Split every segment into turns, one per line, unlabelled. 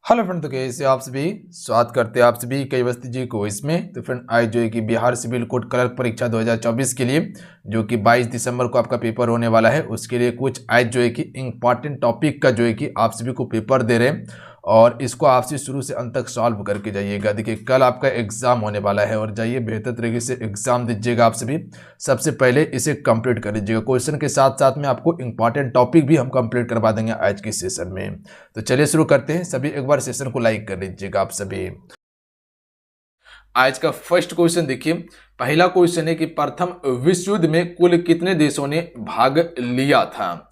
Hello friend, तो कैसे आप सभी स्वागत करते हैं आप सभी कई वस्ती जी को इसमें। तो फ्रेंड आज जो है कि बिहार सिविल कोड क्लर्क परीक्षा 2024 के लिए जो कि 22 दिसंबर को आपका पेपर होने वाला है, उसके लिए कुछ आज जो है कि इंपॉर्टेंट टॉपिक का जो है कि आप सभी को पेपर दे रहे हैं और इसको आपसे शुरू से अंत तक सॉल्व करके जाइएगा। देखिए कल आपका एग्जाम होने वाला है और जाइए बेहतर तरीके से एग्जाम दीजिएगा। आप सभी सबसे पहले इसे कंप्लीट कर लीजिएगा। क्वेश्चन के साथ साथ में आपको इंपॉर्टेंट टॉपिक भी हम कंप्लीट करवा देंगे आज के सेशन में। तो चलिए शुरू करते हैं। सभी एक बार सेशन को लाइक कर लीजिएगा आप सभी। आज का फर्स्ट क्वेश्चन देखिए, पहला क्वेश्चन है कि प्रथम विश्व युद्ध में कुल कितने देशों ने भाग लिया था।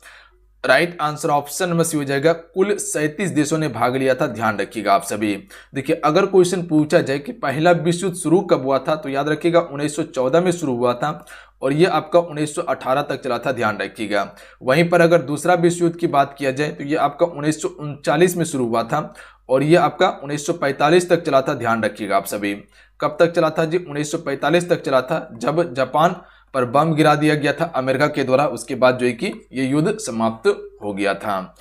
Right answer option number C हो जाएगा, कुल 37 देशों ने भाग लिया था। ध्यान रखिएगा आप सभी। देखिए अगर क्वेश्चन पूछा जाए कि पहला विश्व युद्ध शुरू कब हुआ था, तो याद रखिएगा 1914 में शुरू हुआ था और ये आपका 1918 तक चला था। ध्यान रखिएगा। वहीं पर अगर दूसरा विश्व युद्ध की बात किया जाए तो ये आपका 1939 में शुरू हुआ था और ये आपका 1945 तक चला था। ध्यान रखिएगा आप सभी। कब तक चला था जी? 1945 तक चला था, जब जापान पर बम गिरा दिया गया था अमेरिका के द्वारा। उसके बाद जो है कि ये युद्ध समाप्त हो गया था।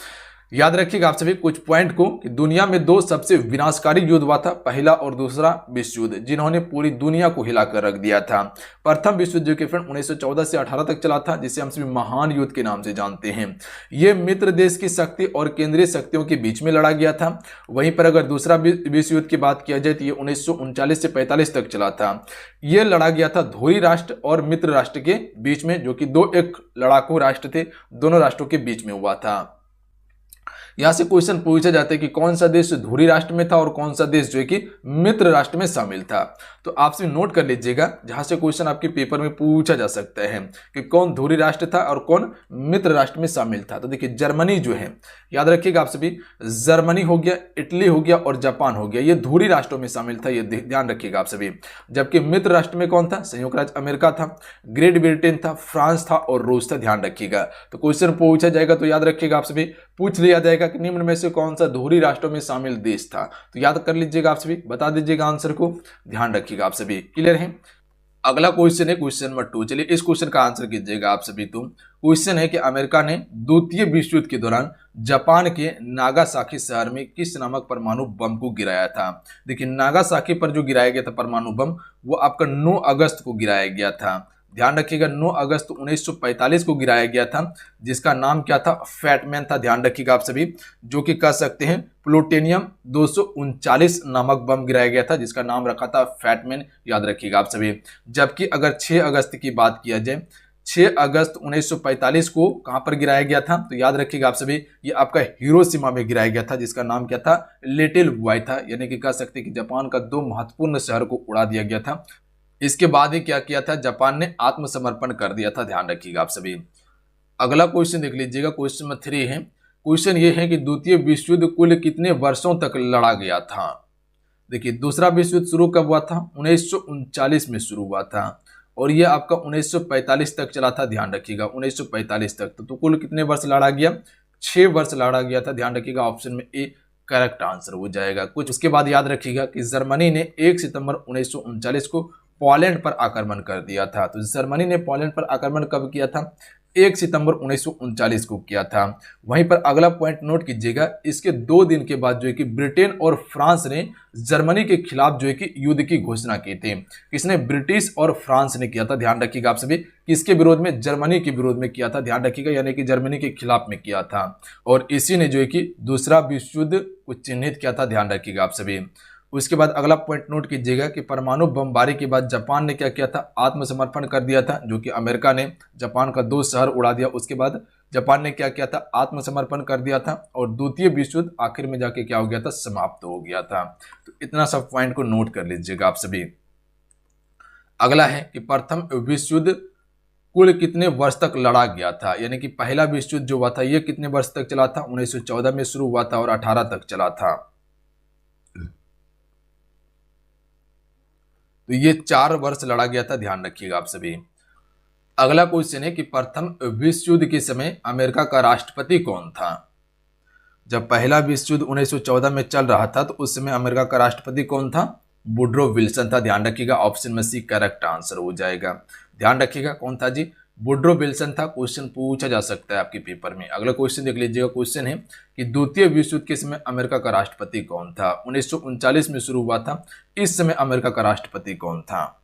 याद रखिएगा आप सभी कुछ पॉइंट को कि दुनिया में दो सबसे विनाशकारी युद्ध हुआ था, पहला और दूसरा विश्व युद्ध, जिन्होंने पूरी दुनिया को हिलाकर रख दिया था। प्रथम विश्व युद्ध के फ्रेंड 1914 से 18 तक चला था, जिसे हम सभी महान युद्ध के नाम से जानते हैं। यह मित्र देश की शक्ति और केंद्रीय शक्तियों के बीच में लड़ा गया था। वहीं पर अगर दूसरा विश्व युद्ध की बात किया जाए तो ये 1939 से 45 तक चला था। यह लड़ा गया था धुरी राष्ट्र और मित्र राष्ट्र के बीच में, जो कि दो एक लड़ाकू राष्ट्र थे, दोनों राष्ट्रों के बीच में हुआ था। यहां से क्वेश्चन पूछा जाता है कि कौन सा देश धुरी राष्ट्र में था और कौन सा देश जो है कि मित्र राष्ट्र में शामिल था। तो आपसे नोट कर लीजिएगा, जहां से क्वेश्चन आपके पेपर में पूछा जा सकता है कि कौन धुरी राष्ट्र था और कौन मित्र राष्ट्र में शामिल था। तो देखिए जर्मनी जो है, याद रखिएगा आप सभी, जर्मनी हो गया, इटली हो गया और जापान हो गया, ये धुरी राष्ट्रों में शामिल था, ये ध्यान रखिएगा आप सभी। जबकि मित्र राष्ट्र में कौन था? संयुक्त राज्य अमेरिका था, ग्रेट ब्रिटेन था, फ्रांस था और रूस था। ध्यान रखिएगा। तो क्वेश्चन पूछा जाएगा तो याद रखिएगा आप सभी, पूछ लिया जाएगा कि निम्न में से कौन सा धुरी राष्ट्रों में शामिल देश था। तो याद कर लीजिएगा आप सभी, बता दीजिएगा आंसर को। ध्यान रखिएगा आप सभी। क्लियर है? अगला क्वेश्चन है क्वेश्चन नंबर 2। चलिए इस क्वेश्चन का आंसर कीजिएगा आप सभी। तो क्वेश्चन है कि अमेरिका ने द्वितीय विश्व युद्ध के दौरान जापान के नागासाकी शहर में किस नामक परमाणु बम को गिराया था। देखिए नागासाकी पर जो गिराया गया था परमाणु बम, वो आपका 9 अगस्त को गिराया गया था। ध्यान रखिएगा 9 अगस्त 1945 को गिराया गया था, जिसका नाम क्या था? फैटमैन था। ध्यान रखिएगा आप सभी, जो कि कह सकते हैं प्लूटोनियम 239 नामक बम गिराया गया था, जिसका नाम रखा था फैटमैन। याद रखिएगा आप सभी। जबकि अगर 6 अगस्त की बात किया जाए, 6 अगस्त 1945 को कहां पर गिराया गया था? तो याद रखिएगा आप सभी, ये आपका हिरोशिमा में गिराया गया था, जिसका नाम क्या था? लिटिल बॉय था। यानी कि कह सकते हैं कि जापान का 2 महत्वपूर्ण शहर को उड़ा दिया गया था। इसके बाद ही क्या किया था? जापान ने आत्मसमर्पण कर दिया था। ध्यान रखिएगा आप सभी। अगला क्वेश्चन देख लीजिएगा, क्वेश्चन नंबर 3 है। क्वेश्चन ये है कि द्वितीय विश्व युद्ध कुल कितने वर्षों तक लड़ा गया था। देखिए दूसरा विश्व युद्ध शुरू कब हुआ था? 1939 में शुरू हुआ था और यह आपका 1945 तक चला था। ध्यान रखिएगा 1945 तक। तो कुल कितने वर्ष लड़ा गया? 6 वर्ष लड़ा गया था। ध्यान रखिएगा, ऑप्शन में ए करेक्ट आंसर हो जाएगा। कुछ उसके बाद याद रखिएगा कि जर्मनी ने 1 सितंबर 1939 को पोलैंड पर आक्रमण कर दिया था। तो जर्मनी ने पोलैंड पर आक्रमण कब किया था? 1 सितंबर 1939 को किया था। वहीं पर अगला पॉइंट नोट कीजिएगा, इसके 2 दिन के बाद जो है कि ब्रिटेन और फ्रांस ने जर्मनी के खिलाफ जो है कि युद्ध की घोषणा की थी। किसने? ब्रिटिश और फ्रांस ने किया था। ध्यान रखिएगा आप सभी, किसके विरोध में? जर्मनी के विरोध में किया था। ध्यान रखिएगा, यानी कि जर्मनी के खिलाफ में किया था और इसी ने जो है कि दूसरा विश्व युद्ध को चिन्हित किया था। ध्यान रखिएगा आप सभी। उसके बाद अगला पॉइंट नोट कीजिएगा कि परमाणु बमबारी के बाद जापान ने क्या किया था? आत्मसमर्पण कर दिया था, जो कि अमेरिका ने जापान का 2 शहर उड़ा दिया। उसके बाद जापान ने क्या किया था? आत्मसमर्पण कर दिया था और द्वितीय विश्व युद्ध आखिर में जाके क्या हो गया था? समाप्त हो गया था। तो इतना सब पॉइंट को नोट कर लीजिएगा आप सभी। अगला है कि प्रथम विश्व युद्ध कुल कितने वर्ष तक लड़ा गया था। यानी कि पहला विश्व युद्ध जो हुआ था ये कितने वर्ष तक चला था? 1914 में शुरू हुआ था और 18 तक चला था। तो ये 4 वर्ष लड़ा गया था। ध्यान रखिएगा आप सभी। अगला क्वेश्चन है कि प्रथम विश्व युद्ध के समय अमेरिका का राष्ट्रपति कौन था। जब पहला विश्व युद्ध 1914 में चल रहा था तो उस समय अमेरिका का राष्ट्रपति कौन था? वुडरो विल्सन था। ध्यान रखिएगा, ऑप्शन में सी करेक्ट आंसर हो जाएगा। ध्यान रखिएगा कौन था जी? वुड्रो विल्सन था। क्वेश्चन पूछा जा सकता है आपके पेपर में। अगला क्वेश्चन देख लीजिएगा। क्वेश्चन है कि द्वितीय विश्व युद्ध के समय अमेरिका का राष्ट्रपति कौन था? 1939 में शुरू हुआ था। इस समय अमेरिका का राष्ट्रपति कौन था?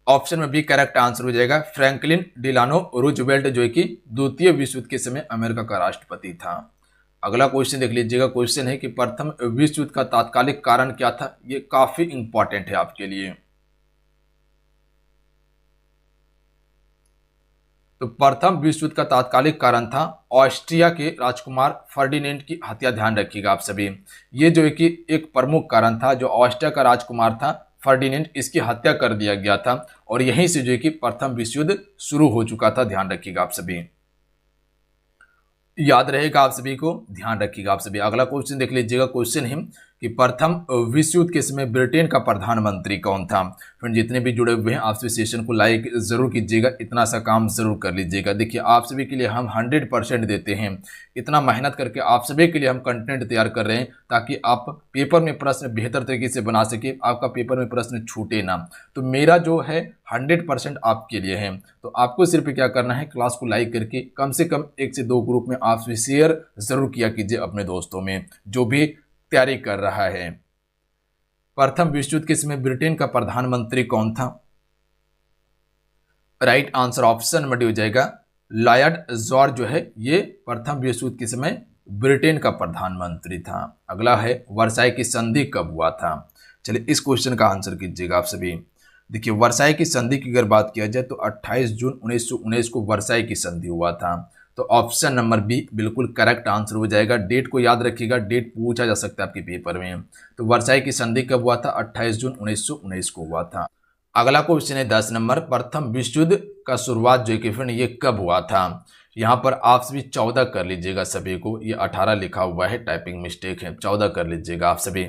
ऑप्शन में बी करेक्ट आंसर हो जाएगा फ्रैंकलिन डिलानो रूजवेल्ट, जो कि द्वितीय विश्व युद्ध के समय अमेरिका का राष्ट्रपति था। अगला क्वेश्चन देख लीजिएगा। क्वेश्चन है कि प्रथम विश्व युद्ध का तात्कालिक कारण क्या था? ये काफी इंपॉर्टेंट है आपके लिए। तो प्रथम विश्व युद्ध का तात्कालिक कारण था ऑस्ट्रिया के राजकुमार फर्डिनेंड की हत्या। ध्यान रखिएगा आप सभी, ये जो है कि एक प्रमुख कारण था। जो ऑस्ट्रिया का राजकुमार था फर्डिनेंड, इसकी हत्या कर दिया गया था और यहीं से जो है कि प्रथम विश्व युद्ध शुरू हो चुका था। ध्यान रखिएगा आप सभी, याद रहेगा आप सभी को, ध्यान रखिएगा आप सभी। अगला क्वेश्चन देख लीजिएगा। क्वेश्चन है कि प्रथम विश्व युद्ध के समय ब्रिटेन का प्रधानमंत्री कौन था? फ्रेंड जितने भी जुड़े हुए हैं आप सभी सेशन को लाइक जरूर कीजिएगा, इतना सा काम जरूर कर लीजिएगा। देखिए आप सभी के लिए हम 100% देते हैं, इतना मेहनत करके आप सभी के लिए हम कंटेंट तैयार कर रहे हैं ताकि आप पेपर में प्रश्न बेहतर तरीके से बना सके, आपका पेपर में प्रश्न छूटे ना। तो मेरा जो है 100% आपके लिए है। तो आपको सिर्फ क्या करना है, क्लास को लाइक करके कम से कम 1 से 2 ग्रुप में आप शेयर जरूर किया कीजिए अपने दोस्तों में जो भी तैयारी कर रहा है। प्रथम विश्व युद्ध के समय ब्रिटेन का प्रधानमंत्री कौन था? राइट आंसर ऑप्शन में डी हो जाएगा लॉयड जॉर्ज, जो है ये प्रथम विश्व युद्ध के समय ब्रिटेन का प्रधानमंत्री था। अगला है वर्साई की संधि कब हुआ था? चलिए इस क्वेश्चन का आंसर कीजिएगा आप सभी। देखिए वर्साई की संधि की अगर बात किया जाए तो 28 जून 1919 को वर्साई की संधि हुआ था। तो ऑप्शन नंबर बी बिल्कुल करेक्ट आंसर हो जाएगा। डेट को याद रखिएगा, डेट पूछा जा सकता है आपके पेपर में। तो वर्साई की संधि कब हुआ था? 28 जून 1919 को हुआ था। अगला क्वेश्चन है 10 नंबर, प्रथम विश्व युद्ध का शुरुआत जो कि फ्रेंड ये कब हुआ था? यहाँ पर आप सभी 14 कर लीजिएगा सभी को, ये 18 लिखा हुआ है, टाइपिंग मिस्टेक है, 14 कर लीजिएगा आप सभी।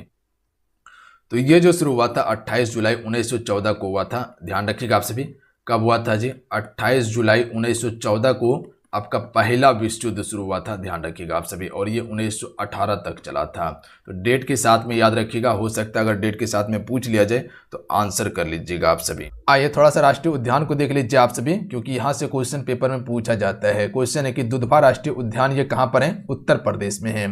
तो ये जो शुरू हुआ था 28 जुलाई 1914 को हुआ था। ध्यान रखिएगा आप सभी, कब हुआ था जी? 28 जुलाई 1914 को आपका पहला विश्व युद्ध शुरू हुआ था। ध्यान रखिएगा आप सभी, और ये 1918 तक चला था। तो डेट के साथ में याद रखिएगा, हो सकता है अगर डेट के साथ में पूछ लिया जाए तो आंसर कर लीजिएगा आप सभी। आइए थोड़ा सा राष्ट्रीय उद्यान को देख लीजिए आप सभी, क्योंकि यहाँ से क्वेश्चन पेपर में पूछा जाता है। क्वेश्चन है कि दुधवा राष्ट्रीय उद्यान ये कहाँ पर है? उत्तर प्रदेश में है।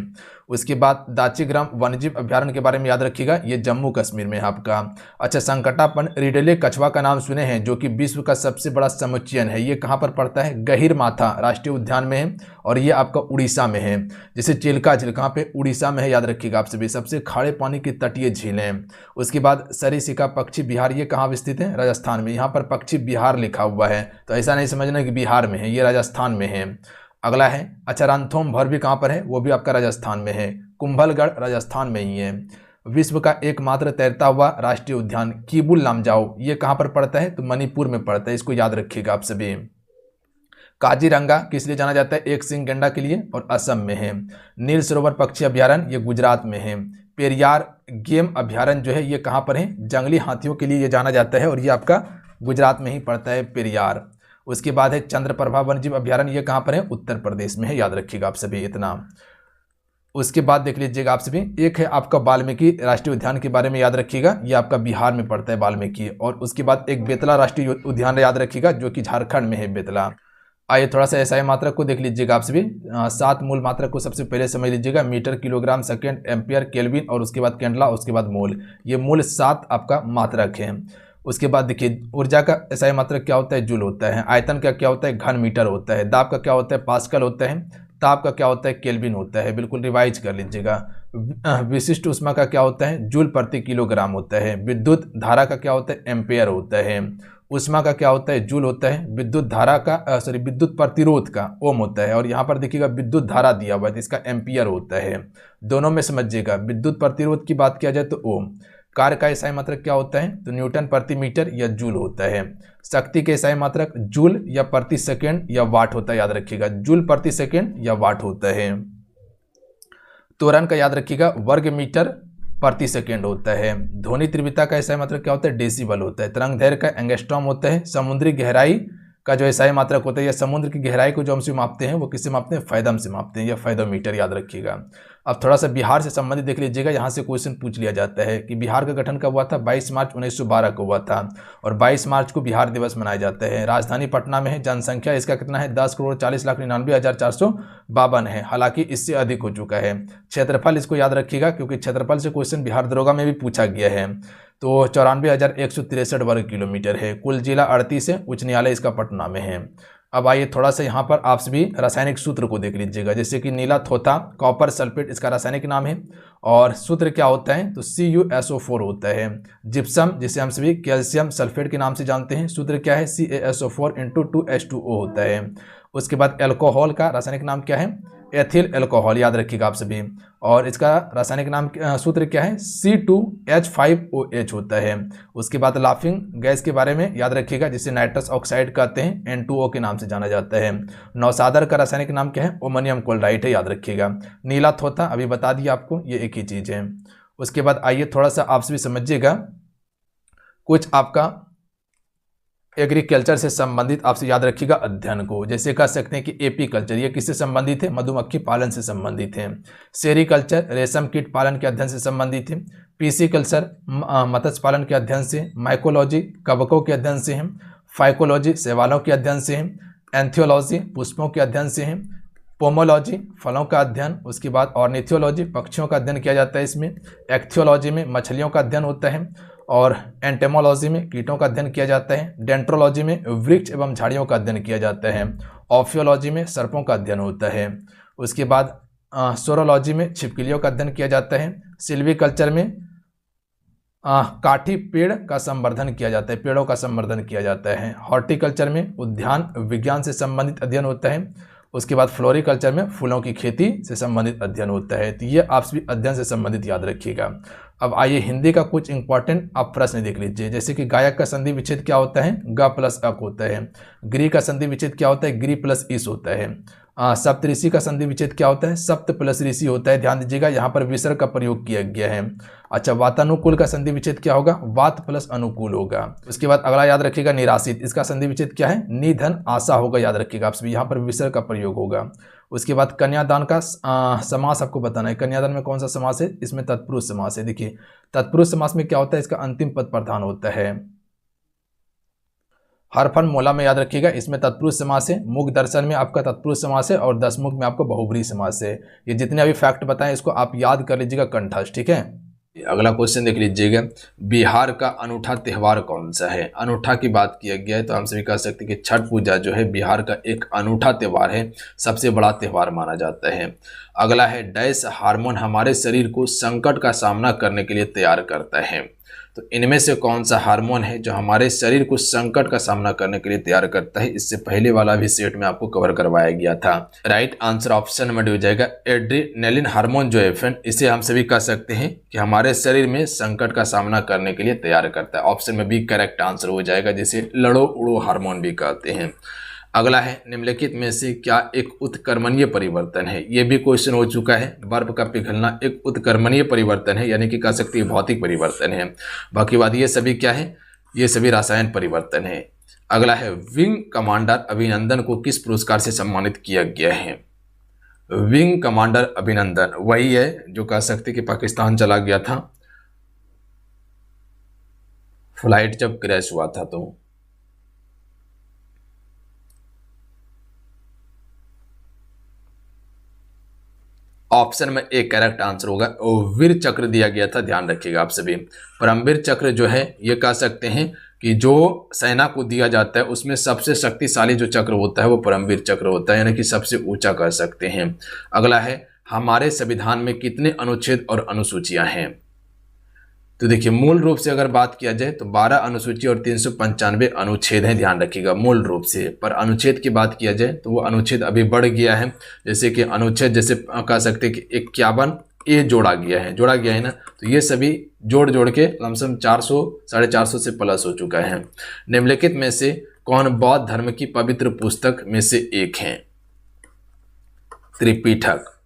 उसके बाद दाचीग्राम वन्यजीव अभ्यारण्य के बारे में याद रखिएगा, ये जम्मू कश्मीर में है आपका। अच्छा, संकटापन रिडेले कछुआ का नाम सुने हैं, जो कि विश्व का सबसे बड़ा समुच्चयन है, ये कहाँ पर पड़ता है? गहीरमाथा राष्ट्रीय उद्यान में है और ये आपका उड़ीसा में है। जैसे चिल्का झील कहाँ पे? उड़ीसा में है, याद रखिएगा आप सभी। सबसे खारे पानी की तटीय झील है। उसके बाद सरिस्का पक्षी विहार, ये कहाँ स्थित है? राजस्थान में। यहाँ पर पक्षी विहार लिखा हुआ है, तो ऐसा नहीं समझना कि बिहार में है, ये राजस्थान में है। अगला है अच्छा रणथोम भर भी कहाँ पर है? वो भी आपका राजस्थान में है। कुंभलगढ़ राजस्थान में ही है। विश्व का एकमात्र तैरता हुआ राष्ट्रीय उद्यान कीबुल लामजाओ, ये कहाँ पर पड़ता है? तो मणिपुर में पड़ता है, इसको याद रखिएगा आप सभी। काजीरंगा किस लिए जाना जाता है? एक सिंग गैंडा के लिए, और असम में है। नील सरोवर पक्षी अभ्यारण्य ये गुजरात में है। पेरियार गेम अभ्यारण्य जो है ये कहाँ पर है? जंगली हाथियों के लिए ये जाना जाता है और ये आपका गुजरात में ही पड़ता है, पेरियार। उसके बाद है चंद्रप्रभा वन्यजीव अभ्यारण्य, ये कहाँ पर है? उत्तर प्रदेश में है, याद रखिएगा आप सभी इतना। उसके बाद देख लीजिएगा आप सभी, एक है आपका वाल्मीकि राष्ट्रीय उद्यान के बारे में याद रखिएगा, ये आपका बिहार में पड़ता है वाल्मीकि। और उसके बाद एक बेतला राष्ट्रीय उद्यान याद रखिएगा, जो कि झारखंड में है, बेतला। आइए थोड़ा सा एसआई मात्रक को देख लीजिएगा आप सभी। 7 मूल मात्रक को सबसे पहले समझ लीजिएगा, metre, kilogram, second, ampere, kelvin और उसके बाद कैंडला, उसके बाद मोल। ये मूल 7 आपका मात्रक है। उसके बाद देखिए ऊर्जा का एसआई मात्रक क्या होता है? जूल होता है। आयतन का क्या होता है? घन मीटर होता है। दाब का क्या होता है? पास्कल होता है। ताप का क्या होता है? केल्विन होता है। बिल्कुल रिवाइज कर लीजिएगा। विशिष्ट ऊष्मा का क्या होता है? जूल प्रति किलोग्राम होता है। विद्युत धारा का क्या होता है? एम्पेयर होता है। ऊष्मा का क्या होता है? जूल होता है। विद्युत धारा का विद्युत प्रतिरोध का ओम होता है। और यहाँ पर देखिएगा विद्युत धारा दिया हुआ है, इसका एम्पियर होता है। दोनों में समझिएगा, विद्युत प्रतिरोध की बात किया जाए तो ओम। कार्य का एसआई मात्रक क्या होता है? तो न्यूटन प्रति मीटर या जूल होता है। शक्ति के एसआई मात्रक जूल या प्रति सेकेंड या वाट होता है, याद रखिएगा, जूल प्रति सेकेंड या वाट होता है। त्वरण का याद रखिएगा, वर्ग मीटर प्रति सेकेंड होता है। ध्वनि तीव्रता का एसआई मात्रक क्या होता है? डेसिबल होता है। तरंग दैर्घ्य का एंगस्ट्रॉम होता है। समुद्री गहराई का जो एसआई मात्रक होता है या समुद्र की गहराई को जो हमसे मापते हैं वो किससे मापते हैं, फैदम से मापते हैं या फैदोमीटर, याद रखिएगा। अब थोड़ा सा बिहार से संबंधित देख लीजिएगा, यहाँ से क्वेश्चन पूछ लिया जाता है कि बिहार का गठन कब हुआ था, 22 मार्च 1912 को हुआ था और 22 मार्च को बिहार दिवस मनाया जाता है। राजधानी पटना में है, जनसंख्या इसका कितना है, 10,40,99,452 है, हालांकि इससे अधिक हो चुका है। क्षेत्रफल इसको याद रखिएगा क्योंकि क्षेत्रफल से क्वेश्चन बिहार दरोगा में भी पूछा गया है, तो 94,163 वर्ग किलोमीटर है। कुल जिला 38 है, उच्च न्यायालय इसका पटना में है। अब आइए थोड़ा सा यहाँ पर आप सभी रासायनिक सूत्र को देख लीजिएगा, जैसे कि नीला थोथा कॉपर सल्फेट इसका रासायनिक नाम है और सूत्र क्या होता है, तो CuSO4 होता है। जिप्सम जिसे हम सभी कैल्शियम सल्फेट के नाम से जानते हैं, सूत्र क्या है, CaSO4 × 2H2O होता है। उसके बाद एल्कोहल का रासायनिक नाम क्या है, एथिल एल्कोहल, याद रखिएगा आप सभी, और इसका रासायनिक नाम सूत्र क्या है, C2H5OH होता है। उसके बाद लाफिंग गैस के बारे में याद रखिएगा, जिसे नाइट्रस ऑक्साइड कहते हैं, N2O के नाम से जाना जाता है। नौसादर का रासायनिक नाम क्या है, ओमोनियम क्लोराइड है, याद रखिएगा। नीला थोथा अभी बता दिया आपको, ये एक ही चीज़ है। उसके बाद आइए थोड़ा सा आप सभी समझिएगा, कुछ आपका एग्रीकल्चर से संबंधित आपसे याद रखिएगा अध्ययन को, जैसे कह सकते हैं कि एपीकल्चर, ये किससे संबंधित है, मधुमक्खी पालन से संबंधित है। सेरीकल्चर रेशम कीट पालन के अध्ययन से संबंधित है। पीसीकल्चर मत्स्य पालन के अध्ययन से। माइकोलॉजी कवकों के अध्ययन से है। फाइकोलॉजी शैवालों के अध्ययन से है। एंथियोलॉजी पुष्पों के अध्ययन से है। पोमोलॉजी फलों का अध्ययन, उसके बाद ऑर्निथियोलॉजी पक्षियों का अध्ययन किया जाता है इसमें। एक्थियोलॉजी में मछलियों का अध्ययन होता है और एंटेमोलॉजी में कीटों का अध्ययन किया जाता है। डेंट्रोलॉजी में वृक्ष एवं झाड़ियों का अध्ययन किया जाता है। ऑफियोलॉजी में सर्पों का अध्ययन होता है। उसके बाद सोरोलॉजी में छिपकलियों का अध्ययन किया जाता है। सिल्वीकल्चर में काठी पेड़ का संवर्धन किया जाता है, पेड़ों का संवर्धन किया जाता है। हॉर्टिकल्चर में उद्यान विज्ञान से संबंधित अध्ययन होता है। उसके बाद फ्लोरिकल्चर में फूलों की खेती से संबंधित अध्ययन होता है। तो ये आप सभी अध्ययन से संबंधित याद रखिएगा। अब आइए हिंदी का कुछ इंपॉर्टेंट आप प्रश्न देख लीजिए, जैसे कि गायक का संधि विच्छेद क्या होता है, ग प्लस अक होता है। गिरी का संधि विच्छेद क्या होता है, गिरी प्लस इस होता है। सप्तऋषि का संधि विच्छेद क्या होता है, सप्त प्लस ऋषि होता है। ध्यान दीजिएगा यहाँ पर विसर्ग का प्रयोग किया गया है। अच्छा, वातानुकूल का संधि विच्छेद क्या होगा, वात प्लस अनुकूल होगा। उसके बाद अगला याद रखिएगा निराशित, इसका संधि विच्छेद क्या है, निधन आशा होगा, याद रखिएगा आप सभी, यहाँ पर विसर्ग का प्रयोग होगा। उसके बाद कन्यादान का समास आपको बताना है। कन्यादान में कौन सा समास है, इसमें तत्पुरुष समास है। देखिए तत्पुरुष समास में क्या होता है, इसका अंतिम पद प्रधान होता है। हरफन मोला में याद रखिएगा, इसमें तत्पुरुष समास है। मुख दर्शन में आपका तत्पुरुष समास है और दसमुख में आपका बहुब्रीहि समास है। ये जितने अभी फैक्ट बताएं इसको आप याद कर लीजिएगा कंठस्थ, ठीक है। अगला क्वेश्चन देख लीजिएगा, बिहार का अनूठा त्यौहार कौन सा है। अनूठा की बात किया गया है तो हम सभी कह सकते हैं कि छठ पूजा जो है बिहार का एक अनूठा त्यौहार है, सबसे बड़ा त्यौहार माना जाता है। अगला है डैश हार्मोन हमारे शरीर को संकट का सामना करने के लिए तैयार करता है। तो इनमें से कौन सा हार्मोन है जो हमारे शरीर को संकट का सामना करने के लिए तैयार करता है। इससे पहले वाला भी सेट में आपको कवर करवाया गया था। Right answer option number D हो जाएगा एड्रेनलिन हार्मोन जो है फ्रेंड, इसे हम सभी कह सकते हैं कि हमारे शरीर में संकट का सामना करने के लिए तैयार करता है। ऑप्शन में भी करेक्ट आंसर हो जाएगा, जिसे लड़ो उड़ो हार्मोन भी कहते हैं। अगला है निम्नलिखित में से क्या एक उत्कर्मणीय परिवर्तन है। यह भी क्वेश्चन हो चुका है। बर्फ का पिघलना एक उत्कर्मणीय परिवर्तन है, यानी कि कह सकते हैं भौतिक परिवर्तन है। बाकी बात ये सभी क्या है, ये सभी रासायन परिवर्तन है। अगला है विंग कमांडर अभिनंदन को किस पुरस्कार से सम्मानित किया गया है। विंग कमांडर अभिनंदन वही है जो कह सकते कि पाकिस्तान चला गया था, फ्लाइट जब क्रैश हुआ था। तो ऑप्शन में एक करेक्ट आंसर होगा, वीर चक्र दिया गया था, ध्यान रखिएगा आप सभी। परमवीर चक्र जो है ये कह सकते हैं कि जो सेना को दिया जाता है उसमें सबसे शक्तिशाली जो चक्र होता है वो परमवीर चक्र होता है, यानी कि सबसे ऊंचा कह सकते हैं। अगला है हमारे संविधान में कितने अनुच्छेद और अनुसूचियां हैं। तो देखिए मूल रूप से अगर बात किया जाए तो 12 अनुसूची और 395 अनुच्छेद हैं, ध्यान रखिएगा मूल रूप से। पर अनुच्छेद की बात किया जाए तो वो अनुच्छेद अभी बढ़ गया है, जैसे कि अनुच्छेद जैसे कह सकते हैं कि 51 ए जोड़ा गया है ना। तो ये सभी जोड़ के लमसम 400 450 से प्लस हो चुका है। निम्नलिखित में से कौन बौद्ध धर्म की पवित्र पुस्तक में से एक है। त्रिपिटक।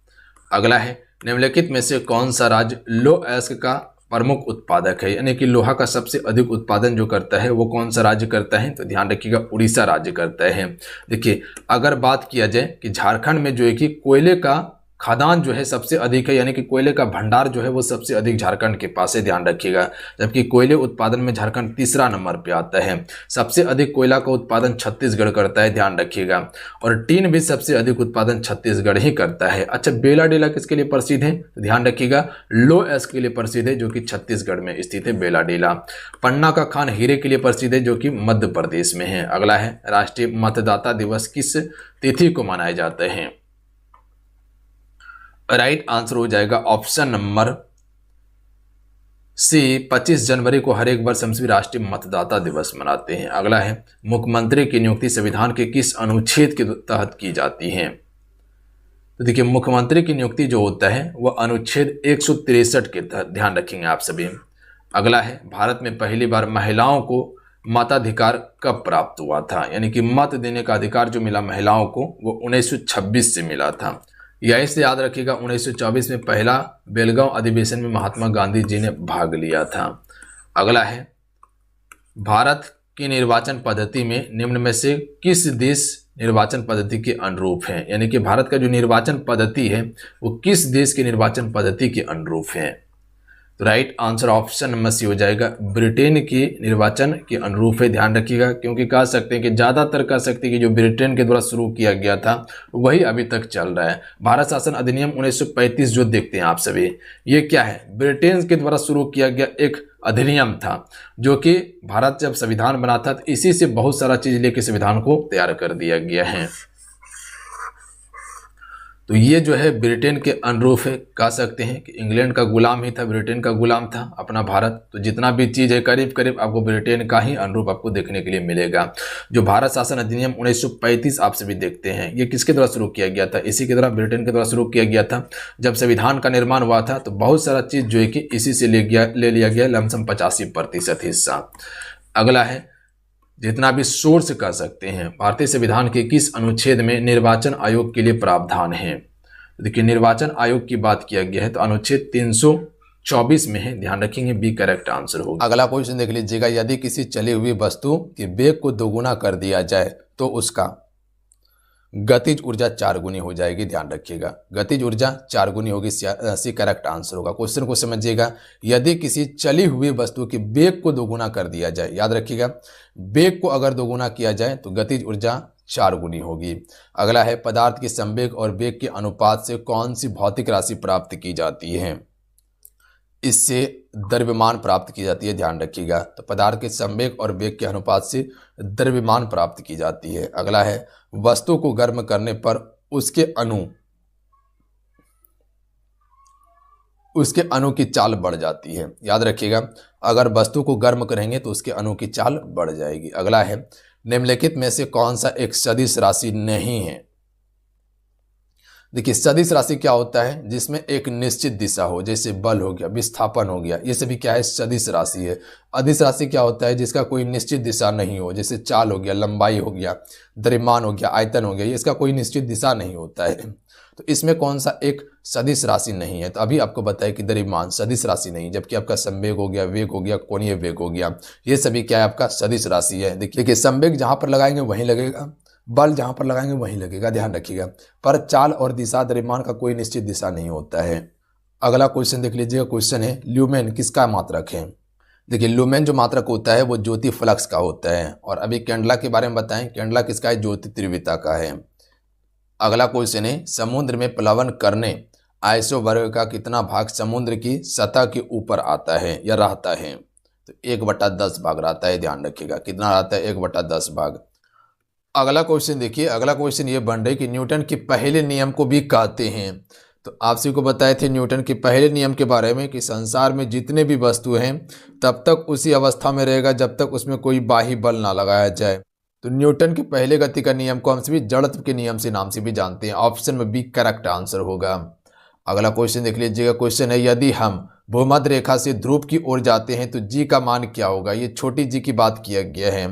अगला है निम्नलिखित में से कौन सा राज्य लोअस्क का प्रमुख उत्पादक है, यानी कि लोहा का सबसे अधिक उत्पादन जो करता है वो कौन सा राज्य करता है, तो ध्यान रखिएगा उड़ीसा राज्य करता है। देखिए अगर बात किया जाए कि झारखंड में जो है कि कोयले का खदान जो है सबसे अधिक है, यानी कि कोयले का भंडार जो है वो सबसे अधिक झारखंड के पास है, ध्यान रखिएगा। जबकि कोयले उत्पादन में झारखंड तीसरा नंबर पे आता है। सबसे अधिक कोयला का उत्पादन छत्तीसगढ़ करता है, ध्यान रखिएगा। और टीन भी सबसे अधिक उत्पादन छत्तीसगढ़ ही करता है। अच्छा, बेला डेला किसके लिए प्रसिद्ध है, तो ध्यान रखिएगा लो एस के लिए प्रसिद्ध है, जो कि छत्तीसगढ़ में स्थित है बेला डेला। पन्ना का खान हीरे के लिए प्रसिद्ध है, जो कि मध्य प्रदेश में है। अगला है राष्ट्रीय मतदाता दिवस किस तिथि को मनाया जाता है, राइट आंसर हो जाएगा ऑप्शन नंबर सी, 25 जनवरी को हर एक वर्ष हम सभी राष्ट्रीय मतदाता दिवस मनाते हैं। अगला है मुख्यमंत्री की नियुक्ति संविधान के किस अनुच्छेद के तहत की जाती है, तो देखिए मुख्यमंत्री की नियुक्ति जो होता है वह अनुच्छेद 163 के तहत, ध्यान रखेंगे आप सभी। अगला है भारत में पहली बार महिलाओं को मताधिकार कब प्राप्त हुआ था, यानी कि मत देने का अधिकार जो मिला महिलाओं को वो 1926 से मिला था। यही से याद रखिएगा 1924 में पहला बेलगांव अधिवेशन में महात्मा गांधी जी ने भाग लिया था। अगला है भारत की निर्वाचन पद्धति में निम्न में से किस देश निर्वाचन पद्धति के अनुरूप है, यानी कि भारत का जो निर्वाचन पद्धति है वो किस देश की निर्वाचन पद्धति के अनुरूप है, तो right answer option number C हो जाएगा ब्रिटेन की निर्वाचन के अनुरूप है, ध्यान रखिएगा। क्योंकि कह सकते हैं कि ज़्यादातर कह सकते हैं कि जो ब्रिटेन के द्वारा शुरू किया गया था वही अभी तक चल रहा है। भारत शासन अधिनियम 1935 जो देखते हैं आप सभी, ये क्या है, ब्रिटेन के द्वारा शुरू किया गया एक अधिनियम था, जो कि भारत जब संविधान बना था तो इसी से बहुत सारा चीज़ लेके संविधान को तैयार कर दिया गया है। तो ये जो है ब्रिटेन के अनुरूप है। कह सकते हैं कि इंग्लैंड का गुलाम ही था, ब्रिटेन का गुलाम था अपना भारत। तो जितना भी चीज़ है करीब करीब आपको ब्रिटेन का ही अनुरूप आपको देखने के लिए मिलेगा। जो भारत शासन अधिनियम 1935 आप सभी देखते हैं, ये किसके द्वारा शुरू किया गया था, इसी के द्वारा ब्रिटेन के द्वारा शुरू किया गया था। जब संविधान का निर्माण हुआ था तो बहुत सारा चीज़ जो है कि इसी से ले लिया गया, लमसम 85% हिस्सा। अगला है जितना भी सोर्स कर सकते हैं, भारतीय संविधान के किस अनुच्छेद में निर्वाचन आयोग के लिए प्रावधान है। देखिए निर्वाचन आयोग की बात किया गया है तो अनुच्छेद 324 में है, ध्यान रखेंगे बी करेक्ट आंसर होगा। अगला क्वेश्चन देख लीजिएगा, यदि किसी चली हुई वस्तु के वेग को दोगुना कर दिया जाए तो उसका गतिज ऊर्जा 4 गुनी हो जाएगी, ध्यान रखिएगा। गतिज ऊर्जा 4 गुनी होगी, सी करेक्ट आंसर होगा। क्वेश्चन को समझिएगा, यदि किसी चली हुई वस्तु के वेग को दोगुना कर दिया जाए, याद रखिएगा वेग को अगर दोगुना किया जाए तो गतिज ऊर्जा 4 गुनी होगी। अगला है पदार्थ के संवेग और वेग के अनुपात से कौन सी भौतिक राशि प्राप्त की जाती है, इससे द्रव्यमान प्राप्त की जाती है, ध्यान रखिएगा। तो पदार्थ के संवेग और वेग के अनुपात से द्रव्यमान प्राप्त की जाती है। अगला है वस्तु को गर्म करने पर उसके अणु की चाल बढ़ जाती है, याद रखिएगा। अगर वस्तु को गर्म करेंगे तो उसके अणु की चाल बढ़ जाएगी। अगला है निम्नलिखित में से कौन सा एक सदिश राशि नहीं है। देखिए सदिश राशि क्या होता है, जिसमें एक निश्चित दिशा हो, जैसे बल हो गया, विस्थापन हो गया, ये सभी क्या है, सदिश राशि है। अदिश राशि क्या होता है, जिसका कोई निश्चित दिशा नहीं हो, जैसे चाल हो गया, लंबाई हो गया, द्रव्यमान हो गया, आयतन हो गया, ये इसका कोई निश्चित दिशा नहीं होता है। तो इसमें कौन सा एक सदिश राशि नहीं है, तो अभी आपको बताया कि द्रव्यमान सदिश राशि नहीं, जबकि आपका संवेग हो गया, वेग हो गया, कोणीय वेग हो गया, ये सभी क्या है आपका सदिश राशि है। देखिए संवेग जहां पर लगाएंगे वहीं लगेगा, बल जहां पर लगाएंगे वहीं लगेगा, ध्यान रखिएगा। पर चाल और दिशा द्रव्यमान का कोई निश्चित दिशा नहीं होता है। अगला क्वेश्चन देख लीजिएगा, क्वेश्चन है ल्यूमेन किसका मात्रक है। देखिए ल्यूमेन जो मात्रक होता है वो ज्योति फ्लक्स का होता है। और अभी कैंडला के बारे में बताएं, कैंडला किसका है, ज्योति तीव्रता का है। अगला क्वेश्चन है समुद्र में प्लवन करने आइसो वर्ग का कितना भाग समुद्र की सतह के ऊपर आता है या रहता है, तो 1/10 भाग रहता है, ध्यान रखिएगा। कितना रहता है, 1/10 भाग। अगला क्वेश्चन देखिए, अगला क्वेश्चन ये बन रहा है कि न्यूटन के पहले नियम को भी कहते हैं। तो आप सभी को बताए थे न्यूटन के पहले नियम के बारे में कि संसार में जितने भी वस्तु हैं तब तक उसी अवस्था में रहेगा जब तक उसमें कोई बाह्य बल ना लगाया जाए। तो न्यूटन के पहले गति का नियम को हम सभी जड़त्व के नियम से नाम से भी जानते हैं। ऑप्शन में बी करेक्ट आंसर होगा। अगला क्वेश्चन देख लीजिएगा, क्वेश्चन है यदि हम भूमध्य रेखा से ध्रुव की ओर जाते हैं तो जी का मान क्या होगा। ये छोटी जी की बात किया गया है।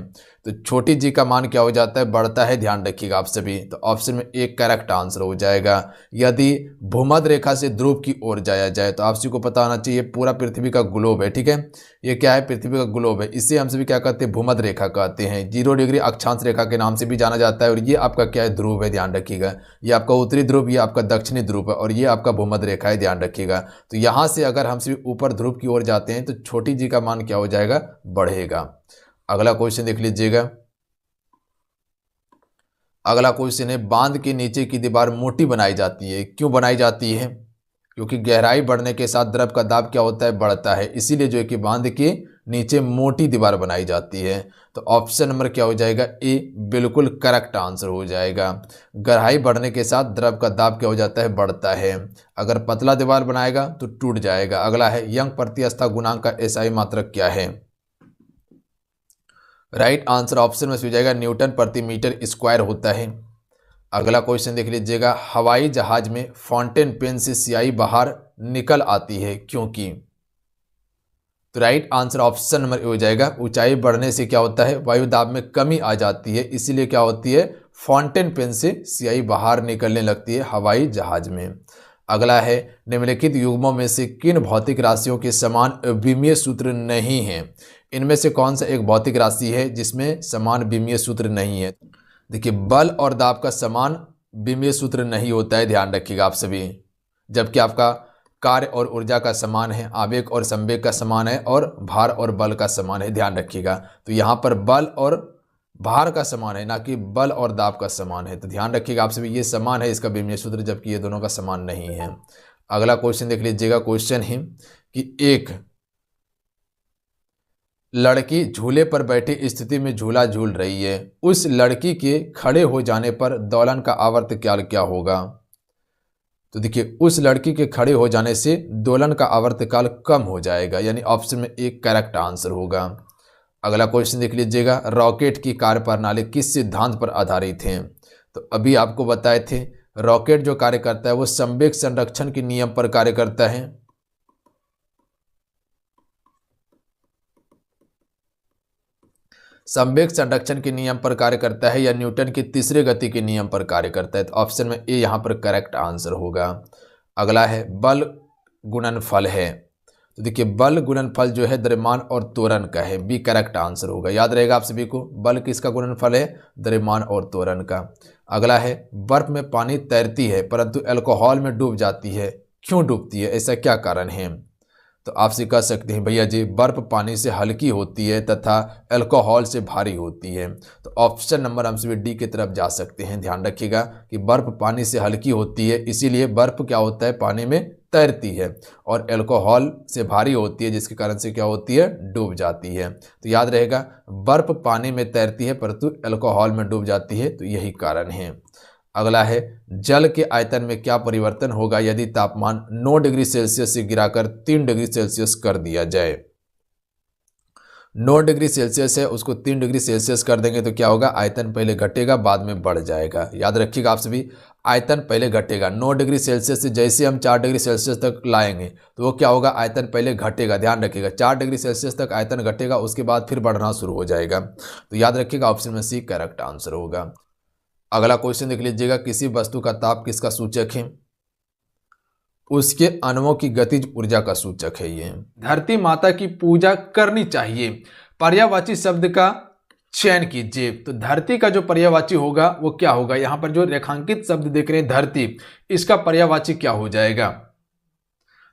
तो छोटी जी का मान क्या हो जाता है, बढ़ता है, ध्यान रखिएगा आप सभी। तो ऑप्शन में एक करेक्ट आंसर हो जाएगा। यदि भूमध्य रेखा से ध्रुव की ओर जाया जाए तो आप सभी को पता होना चाहिए पूरा पृथ्वी का ग्लोब है, ठीक है, ये क्या है, पृथ्वी का ग्लोब है। इसे हम सभी क्या कहते हैं, भूमध्य रेखा कहते हैं। 0 डिग्री अक्षांश रेखा के नाम से भी जाना जाता है। और ये आपका क्या है, ध्रुव है, ध्यान रखिएगा। ये आपका उत्तरी ध्रुव, ये आपका दक्षिणी ध्रुव है और ये आपका भूमध्य रेखा है, ध्यान रखिएगा। तो यहाँ से अगर हम सभी ऊपर ध्रुव की ओर जाते हैं तो छोटी जी का मान क्या हो जाएगा, बढ़ेगा। अगला क्वेश्चन देख लीजिएगा। अगला क्वेश्चन है, बांध के नीचे की दीवार मोटी बनाई जाती है, क्यों बनाई जाती है? क्योंकि गहराई बढ़ने के साथ द्रव का दाब क्या होता है, बढ़ता है, इसीलिए जो है कि बांध के नीचे मोटी दीवार बनाई जाती है। तो ऑप्शन नंबर क्या हो जाएगा, ए बिल्कुल करेक्ट आंसर हो जाएगा। गहराई बढ़ने के साथ द्रव का दाब क्या हो जाता है, बढ़ता है। अगर पतला दीवार बनाएगा तो टूट जाएगा। अगला है, यंग प्रतिस्थापन गुणांक का एसआई मात्रक क्या है? राइट आंसर ऑप्शन में हो जाएगा न्यूटन प्रति मीटर स्क्वायर होता है। अगला क्वेश्चन देख लीजिएगा, हवाई जहाज में फाउंटेन पेन से स्याही बाहर निकल आती है क्योंकि? तो right answer option number A हो जाएगा, ऊंचाई बढ़ने से क्या होता है, वायु दाब में कमी आ जाती है, इसीलिए क्या होती है, फाउंटेन पेन से स्याही बाहर निकलने लगती है हवाई जहाज में। अगला है, निम्नलिखित युग्मों में से किन भौतिक राशियों के समान विमीय सूत्र नहीं है? इनमें से कौन सा एक भौतिक राशि है जिसमें समान विमीय सूत्र नहीं है? देखिए, बल और दाब का समान विमीय सूत्र नहीं होता है, ध्यान रखिएगा आप सभी। जबकि आपका कार्य और ऊर्जा का समान है, आवेग और संवेग का समान है और भार और बल का समान है, ध्यान रखिएगा। तो यहाँ पर बल और भार का समान है, ना कि बल और दाब का समान है। तो ध्यान रखिएगा आप सभी, ये समान है इसका विमीय सूत्र, जबकि ये दोनों का समान नहीं है। अगला क्वेश्चन देख लीजिएगा। क्वेश्चन है कि एक लड़की झूले पर बैठी स्थिति में झूला झूल रही है, उस लड़की के खड़े हो जाने पर दोलन का आवर्तकाल क्या होगा? तो देखिए, उस लड़की के खड़े हो जाने से दोलन का आवर्तकाल कम हो जाएगा, यानी ऑप्शन में एक करेक्ट आंसर होगा। अगला क्वेश्चन देख लीजिएगा, रॉकेट की कार्यप्रणाली किस सिद्धांत पर आधारित है? तो अभी आपको बताए थे, रॉकेट जो कार्य करता है वो संवेग संरक्षण के नियम पर कार्य करता है। संवेग संरक्षण के नियम पर कार्य करता है या न्यूटन के तीसरे गति के नियम पर कार्य करता है? तो ऑप्शन में ए यहाँ पर करेक्ट आंसर होगा। अगला है, बल गुणनफल है। तो देखिए, बल गुणनफल जो है द्रव्यमान और त्वरण का है, बी करेक्ट आंसर होगा। याद रहेगा आप सभी को, बल किसका गुणनफल है, द्रव्यमान और त्वरण का। अगला है, बर्फ में पानी तैरती है परंतु अल्कोहल में डूब जाती है, क्यों डूबती है, ऐसा क्या कारण है? तो आपसे कह सकते हैं, भैया जी बर्फ पानी से हल्की होती है तथा अल्कोहल से भारी होती है। तो ऑप्शन नंबर हम सभी डी की तरफ जा सकते हैं। ध्यान रखिएगा कि बर्फ पानी से हल्की होती है, इसीलिए बर्फ क्या होता है, पानी में तैरती है, और अल्कोहल से भारी होती है जिसके कारण से क्या होती है, डूब जाती है। तो याद रहेगा, बर्फ पानी में तैरती है परंतु अल्कोहल में डूब जाती है, तो यही कारण है। अगला है, जल के आयतन में क्या परिवर्तन होगा यदि तापमान 9 डिग्री सेल्सियस से गिराकर 3 डिग्री सेल्सियस कर दिया जाए? 9 डिग्री सेल्सियस है, उसको 3 डिग्री सेल्सियस कर देंगे तो क्या होगा, आयतन पहले घटेगा बाद में बढ़ जाएगा। याद रखिएगा आप सभी, आयतन पहले घटेगा। 9 डिग्री सेल्सियस से जैसे हम 4 डिग्री सेल्सियस तक लाएंगे तो वो क्या होगा, आयतन पहले घटेगा। ध्यान रखिएगा, 4 डिग्री सेल्सियस तक आयतन घटेगा, उसके बाद फिर बढ़ना शुरू हो जाएगा। तो याद रखिएगा, ऑप्शन में सी करेक्ट आंसर होगा। अगला क्वेश्चन देख लीजिएगा, किसी वस्तु का ताप किसका सूचक है? उसके अणुओं की गतिज ऊर्जा का सूचक है। ये धरती माता की पूजा करनी चाहिए, पर्यायवाची शब्द का चयन कीजिए। तो धरती का जो पर्यायवाची होगा वो क्या होगा? यहां पर जो रेखांकित शब्द देख रहे हैं धरती, इसका पर्यायवाची क्या हो जाएगा?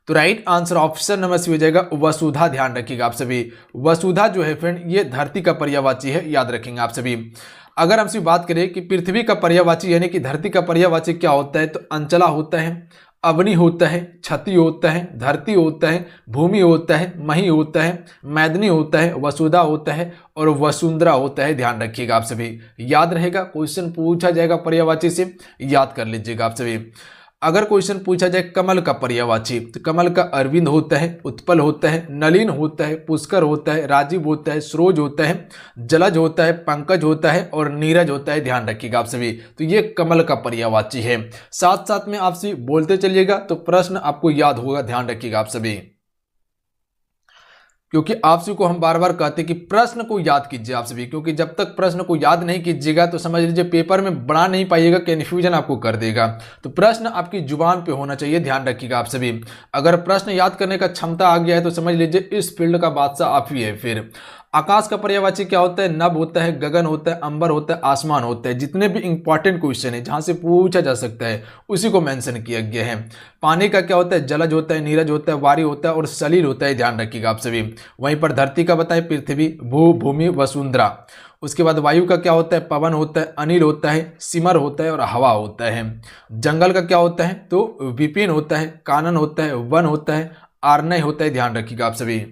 तो right answer option number C हो जाएगा वसुधा। ध्यान रखिएगा आप सभी, वसुधा जो है फ्रेंड ये धरती का पर्यायवाची है, याद रखेंगे आप सभी। अगर हमसे बात करें कि पृथ्वी का पर्यायवाची यानी कि धरती का पर्यायवाची क्या होता है, तो अंचला होता है, अवनी होता है, क्षति होता है, धरती होता है, भूमि होता है, मही होता है, मैदनी होता है, वसुधा होता है और वसुंधरा होता है। ध्यान रखिएगा आप सभी, याद रहेगा, क्वेश्चन पूछा जाएगा पर्यायवाची से, याद कर लीजिएगा आप सभी। अगर क्वेश्चन पूछा जाए कमल का पर्यायवाची, तो कमल का अरविंद होता है, उत्पल होता है, नलिन होता है, पुष्कर होता है, राजीव होता है, सरोज होता है, जलज होता है, पंकज होता है और नीरज होता है। ध्यान रखिएगा आप सभी, तो ये कमल का पर्यायवाची है। साथ साथ में आपसे बोलते चलिएगा तो प्रश्न आपको याद होगा, ध्यान रखिएगा आप सभी। क्योंकि आप सभी को हम बार बार कहते हैं कि प्रश्न को याद कीजिए आप सभी, क्योंकि जब तक प्रश्न को याद नहीं कीजिएगा तो समझ लीजिए पेपर में बना नहीं पाइएगा, कन्फ्यूजन आपको कर देगा। तो प्रश्न आपकी जुबान पे होना चाहिए, ध्यान रखिएगा आप सभी। अगर प्रश्न याद करने का क्षमता आ गया है तो समझ लीजिए इस फील्ड का बादशाह आप ही है। फिर आकाश का पर्यायवाची क्या होता है? नभ होता है, गगन होता है, अंबर होता है, आसमान होता है। जितने भी इंपॉर्टेंट क्वेश्चन है जहां से पूछा जा सकता है उसी को मेंशन किया गया है। पानी का क्या होता है? जलज होता है, नीरज होता है, वारी होता है और सलील होता है, ध्यान रखिएगा आप सभी। वहीं पर धरती का बताएं पृथ्वी, भू, भूमि, वसुंधरा। उसके बाद वायु का क्या होता है? पवन होता है, अनिल होता है, सिमर होता है और हवा होता है। जंगल का क्या होता है? तो विपिन होता है, कानन होता है, वन होता है, आर्नय होता है, ध्यान रखिएगा आप सभी।